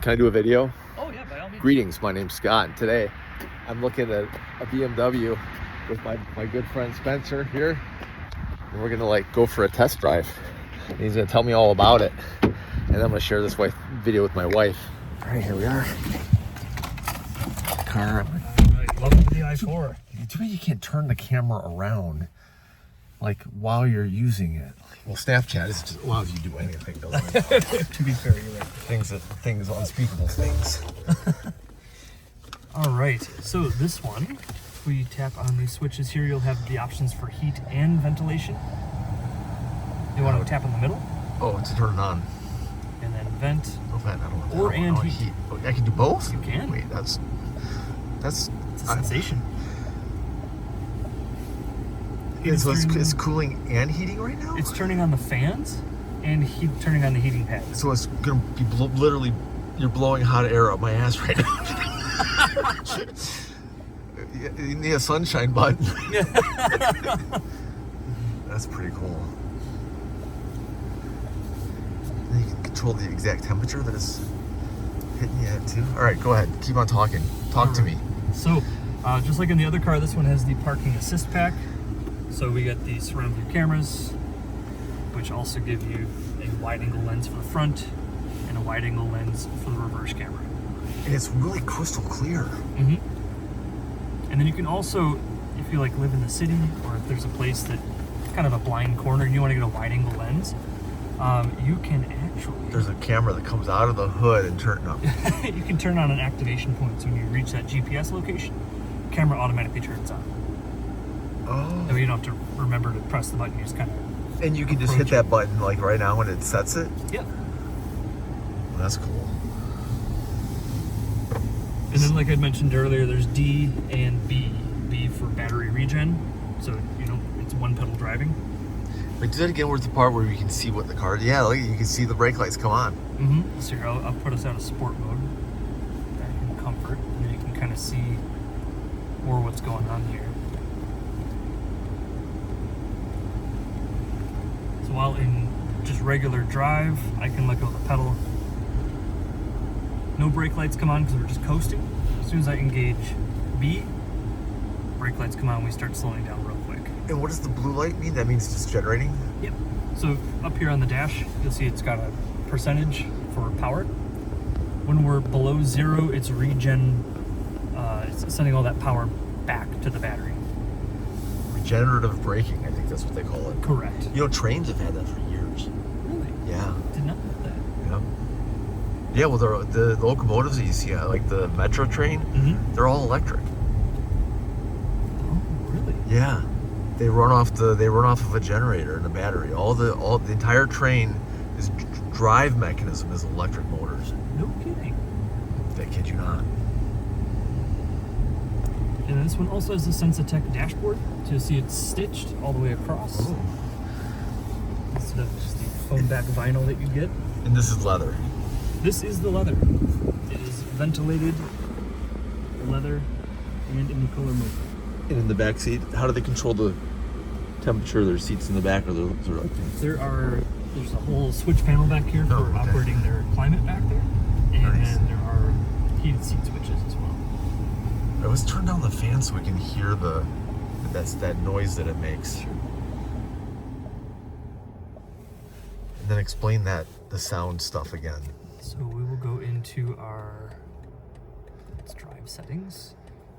Can I do a video? Oh yeah, by all means. Greetings, my name's Scott, and today I'm looking at a BMW with my good friend Spencer here, and we're gonna go for a test drive. And he's gonna tell me all about it, and then I'm gonna share this video with my wife. All right, here we are. Car. Welcome to the I-4. Too bad you can't turn the camera around while you're using it. Well, Snapchat just allows you to do anything, doesn't it? To be fair, you're right. Things, unspeakable things. All right, so this one, if we tap on these switches here, you'll have the options for heat and ventilation. You want to tap in the middle? Oh, to turn it on. And then vent. Oh, vent, I don't want that. Or I want heat. Oh, I can do both? You can. Wait, that's It's a sensation. So it's cooling and heating right now? It's turning on the fans and turning on the heating pads. So it's going to be literally, you're blowing hot air up my ass right now. You need a sunshine button. That's pretty cool. And you can control the exact temperature that it's hitting you at too. All right, go ahead. Keep on talking. Talk to me. So, just like in the other car, this one has the parking assist pack. So we got the surround view cameras, which also give you a wide angle lens for the front and a wide angle lens for the reverse camera. And it's really crystal clear. Mm-hmm. And then you can also, if you live in the city, or if there's a place that kind of a blind corner and you want to get a wide angle lens, you can actually... There's a camera that comes out of the hood and turn it up. You can turn on an activation point, so when you reach that GPS location, the camera automatically turns on. Oh. That way you don't have to remember to press the button, you just kind of... And you can just hit that button right now when it sets it? Yeah. Well, that's cool. And then like I mentioned earlier, there's D and B. B for battery regen, so it's one pedal driving. Wait, do that again. Where's the part where you can see what the car? Yeah, look, you can see the brake lights come on. Mm-hmm. So here, I'll put us out of sport mode, back in comfort, and then you can kind of see more what's going on here. So while in just regular drive, I can let go of the pedal. No brake lights come on because we're just coasting. As soon as I engage B, brake lights come on, we start slowing down real quick. And what does the blue light mean? That means it's just generating? Yep. So up here on the dash, you'll see it's got a percentage for power. When we're below 0, it's regen, it's sending all that power back to the battery. Regenerative braking, I think that's what they call it. Correct. Trains have had that for years. Really? Yeah. Did not know that. Yeah. Yeah, well, the locomotives that you see, like the metro train, they're all electric. Oh, really? Yeah. They run off of a generator and a battery. The entire train is drive mechanism is electric motors. No kidding. I kid you not. And this one also has the Sensatech dashboard. So you'll see it's stitched all the way across. Oh. Instead of just the foam back vinyl that you get. And this is leather. This is the leather. It is ventilated leather and in the cooler mode. And in the back seat, how do they control the temperature of their seats in the back? Or There's a whole switch panel back here for operating their climate back there. And then there are heated seat switches as well. Let's turn down the fan so we can hear that noise that it makes. Sure. And then explain the sound stuff again. So we will go into our drive settings.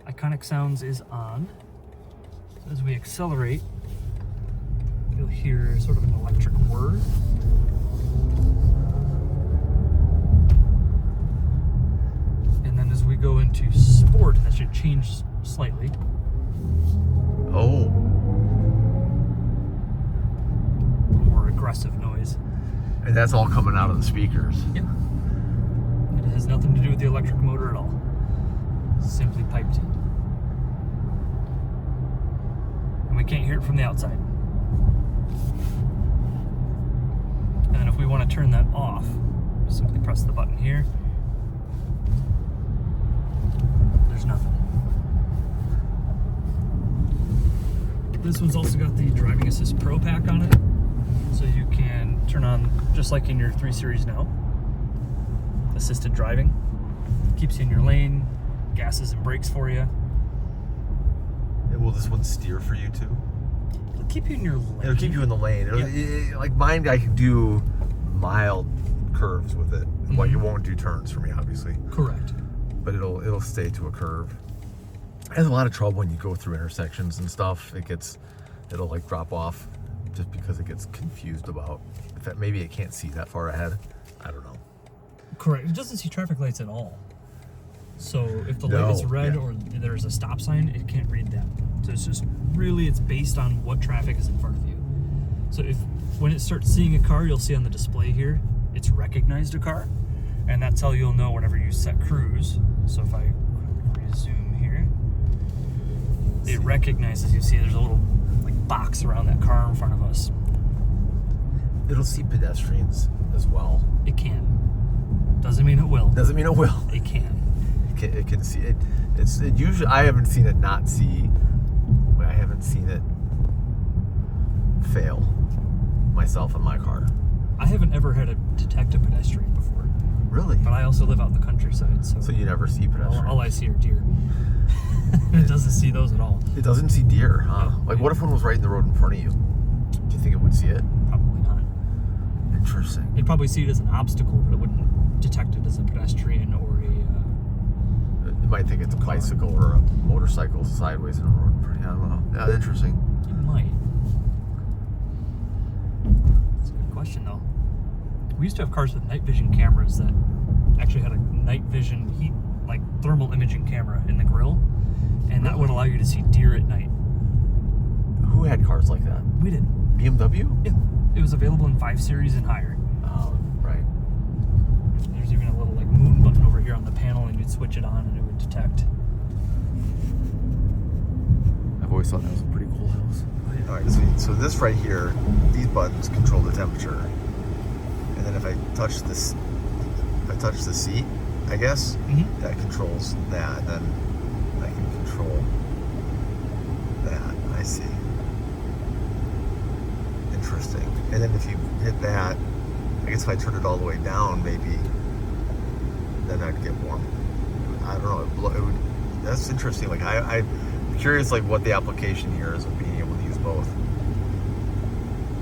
Iconic sounds is on. So as we accelerate, you'll hear sort of an electric whir. And then as we go into sport, that should change slightly. Oh. More aggressive noise. And that's all coming out of the speakers. Yep. It has nothing to do with the electric motor at all. Simply piped in. And we can't hear it from the outside. And then if we want to turn that off, simply press the button here. There's nothing. This one's also got the Driving Assist Pro pack on it. So you can turn on, just like in your 3 Series now, assisted driving. Keeps you in your lane, gasses and brakes for you. And will this one steer for you too? It'll keep you in your lane. It'll keep you in the lane. Like mine, I can do mild curves with it. Well, you won't do turns for me, obviously. Correct. But it'll stay to a curve. It has a lot of trouble when you go through intersections and stuff. It'll like drop off just because it gets confused about maybe it can't see that far ahead. I don't know. Correct. It doesn't see traffic lights at all. So if the light is red or there's a stop sign, it can't read that. So it's just really, it's based on what traffic is in front of you. So when it starts seeing a car, you'll see on the display here, it's recognized a car. And that's how you'll know whenever you set cruise. So if I resume here, it recognizes, you see there's a little like box around that car in front of us. It'll see pedestrians as well. It can. Doesn't mean it will. Doesn't mean it will. It can. It can see it. It usually, I haven't seen it not see. I haven't seen it fail myself in my car. I haven't ever had to detect a pedestrian before. Really? But I also live out in the countryside, so you never see pedestrians. All I see are deer. It doesn't see those at all. It doesn't see deer, huh? No. Like, what if one was right in the road in front of you? Do you think it would see it? Probably not. Interesting. It'd probably see it as an obstacle, but it wouldn't detect it as a pedestrian or It might think it's a bicycle or a motorcycle sideways in a road. I don't know. Yeah, interesting. It might. That's a good question, though. We used to have cars with night vision cameras that actually had a night vision heat, like thermal imaging camera in the grille, and that would allow you to see deer at night. Who had cars like that? We did. BMW? Yeah. It was available in 5 Series and higher. Oh, right. There's even a little like moon button over here on the panel, and you'd switch it on and it would detect. I've always thought that was a pretty cool house. All right, so this right here, these buttons control the temperature. And then if I touch this, the seat, I guess, that controls that. And then I can control that. I see. Interesting. And then if you hit that, I guess if I turn it all the way down, maybe, then I'd get warm. I don't know. It would. That's interesting. Like I'm curious, like what the application here is of being able to use both.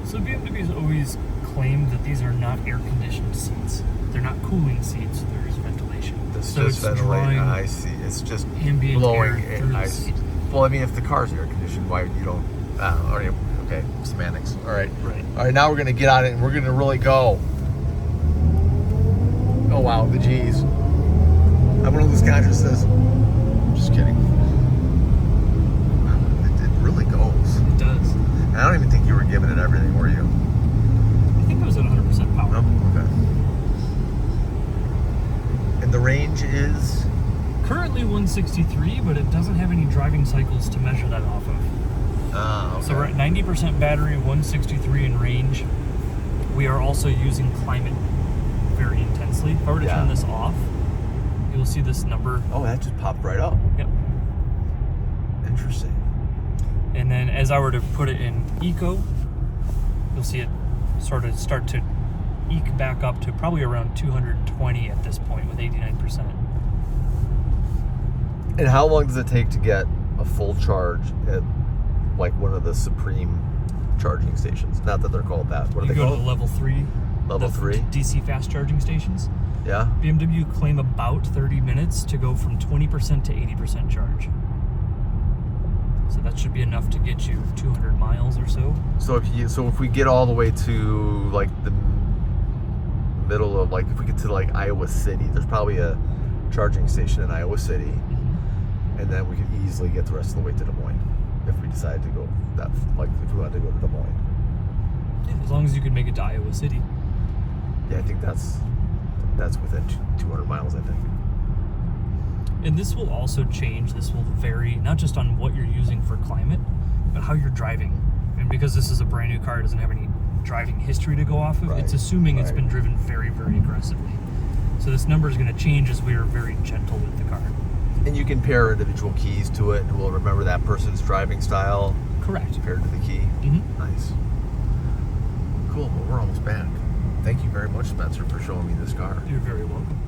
So BMW's always claimed that these are not air-conditioned seats. They're not cooling seats. There's ventilation. It's so just ventilating. I see. It's just ambient blowing air through the seat. Well, I mean, if the car's air conditioned, why you don't? Okay, semantics. All right. Right. All right. Now we're gonna get on it, and we're gonna really go. Oh wow, the G's. I'm gonna lose consciousness. Just kidding. It really goes. It does. I don't even think you were giving it everything, were you? I think it was at 100% power. No. Okay. And the range is Currently 163, but it doesn't have any driving cycles to measure that off of. okay. So we're at 90% battery, 163 in range. We are also using climate very intensely. If I were to turn this off, you'll see this number. Oh, that just popped right up. Yep. Interesting. And then as I were to put it in eco, you'll see it sort of start to eke back up to probably around 220 at this point with 89%. And how long does it take to get a full charge at like one of the Supreme charging stations? Not that they're called that. What are they You go called? to the level 3. Level 3? DC fast charging stations. Yeah. BMW claim about 30 minutes to go from 20% to 80% charge. So that should be enough to get you 200 miles or so. So if we get all the way to like the middle of, like, if we get to like Iowa City, there's probably a charging station in Iowa City, and then we could easily get the rest of the way to Des Moines if we decide to go that, like if we wanted to go to Des Moines. Yeah, as long as you can make it to Iowa City. Yeah, I think that's within 200 miles, I think. And this will also change. This will vary not just on what you're using for climate, but how you're driving. And because this is a brand new car, it doesn't have any driving history to go off of. Right. It's assuming it's Right. been driven very, very aggressively. So this number is going to change as we are very gentle with the car. And you can pair individual keys to it, and we'll remember that person's driving style Correct. paired to the key. Mm-hmm. Nice. Cool. Well, we're almost back. Thank you very much, Spencer, for showing me this car. You're very welcome.